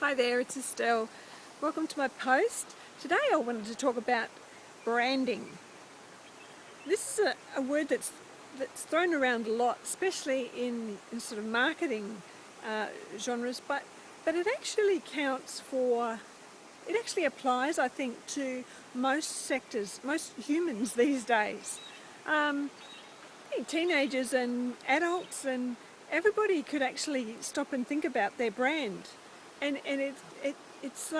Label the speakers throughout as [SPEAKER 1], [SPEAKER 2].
[SPEAKER 1] Hi there, it's Estelle. Welcome to my post. Today I wanted to talk about branding. This is a word that's thrown around a lot, especially in sort of marketing genres, but it actually it actually applies, I think, to most sectors, most humans these days. Teenagers and adults and everybody could actually stop and think about their brand, and it's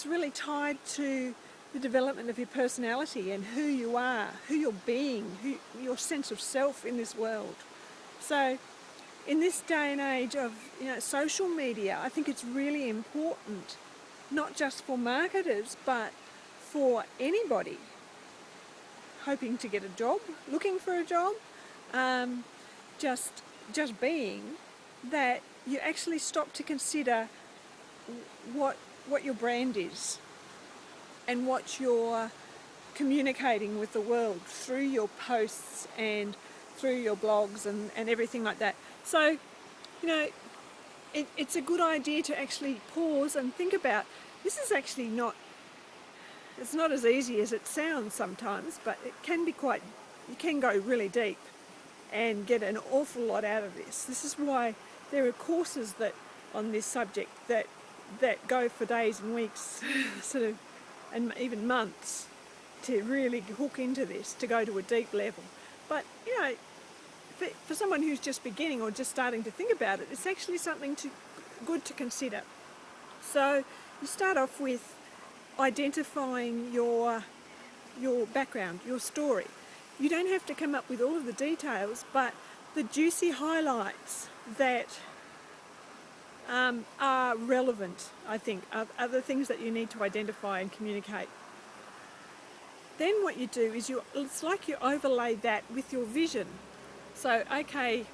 [SPEAKER 1] really tied to the development of your personality and who you are, who you're being, your sense of self in this world. So in this day and age of social media, I think it's really important, not just for marketers but for anybody hoping to get a job, looking for a job, just being, that you actually stop to consider what your brand is and what you're communicating with the world through your posts and through your blogs and everything like that. So, it's a good idea to actually pause and think about, this is actually it's not as easy as it sounds sometimes, but it can be you can go really deep and get an awful lot out of this. This is why there are courses on this subject that go for days and weeks, sort of, and even months, to really hook into this, to go to a deep level. But for someone who's just beginning or just starting to think about it, it's actually something good to consider. So you start off with identifying your background, your story. You don't have to come up with all of the details, but the juicy highlights that are relevant, I think, are the things that you need to identify and communicate. Then what you do is it's like you overlay that with your vision. So, okay,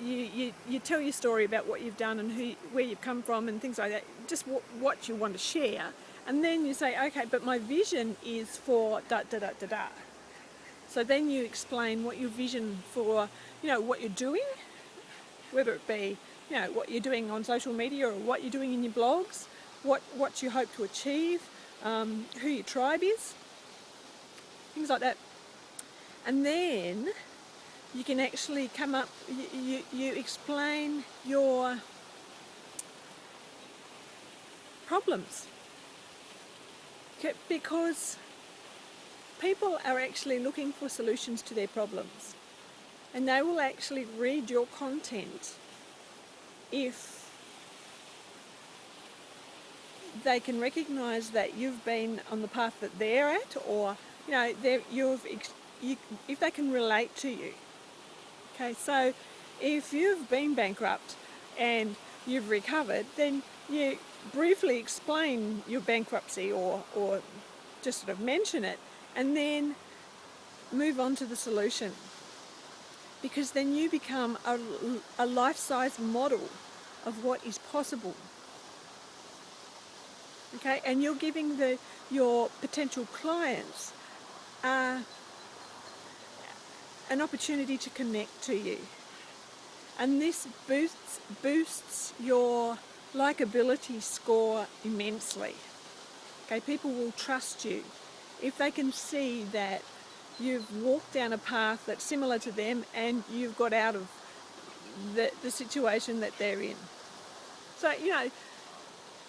[SPEAKER 1] you tell your story about what you've done and where you've come from and things like that, just what you want to share. And then you say, okay, but my vision is for da da da da da. So then you explain what your vision for, what you're doing, whether it be, what you're doing on social media or what you're doing in your blogs, what you hope to achieve, who your tribe is, things like that. And then you can actually come up, you explain your problems. Okay, because people are actually looking for solutions to their problems, and they will actually read your content if they can recognise that you've been on the path that they're at, or if they can relate to you. Okay, so if you've been bankrupt and you've recovered, then you briefly explain your bankruptcy or just sort of mention it, and then move on to the solution. Because then you become a life-size model of what is possible. Okay, and you're giving your potential clients an opportunity to connect to you. And this boosts your likability score immensely. Okay, people will trust you if they can see that you've walked down a path that's similar to them and you've got out of the situation that they're in. So,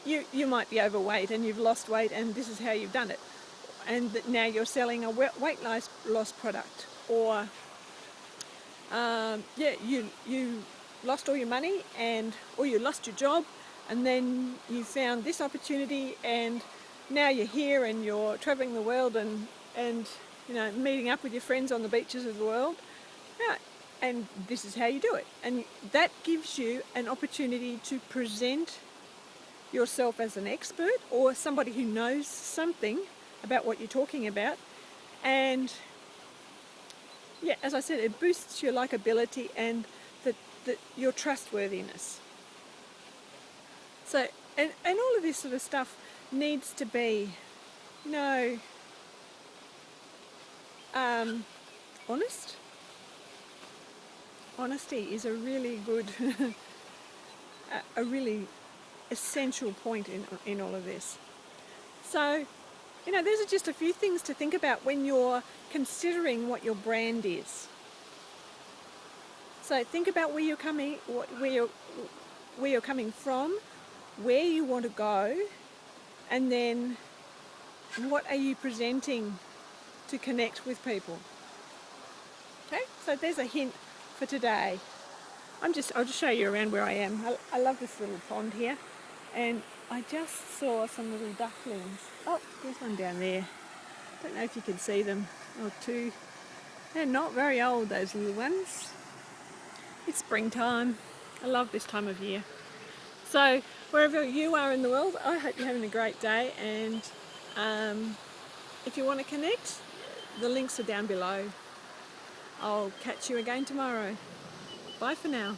[SPEAKER 1] you might be overweight and you've lost weight and this is how you've done it. And now you're selling a weight loss product. Or, you lost all your money or you lost your job, and then you found this opportunity, and now you're here and you're travelling the world and meeting up with your friends on the beaches of the world. Yeah, and this is how you do it. And that gives you an opportunity to present yourself as an expert or somebody who knows something about what you're talking about. And yeah, as I said, it boosts your likability and your trustworthiness. So, and all of this sort of stuff needs to be, honest. Honesty is a really good a really essential point in all of this. So, these are just a few things to think about when you're considering what your brand is. So think about where you're coming from, where you want to go, and then what are you presenting to connect with people. Okay, so there's a hint for today. I'll just show you around where I am. I love this little pond here, and I just saw some little ducklings. Oh, there's one down there. Don't know if you can see them, or two. They're not very old, those little ones. It's springtime. I love this time of year. So wherever you are in the world, I hope you're having a great day, and if you want to connect, the links are down below. I'll catch you again tomorrow. Bye for now.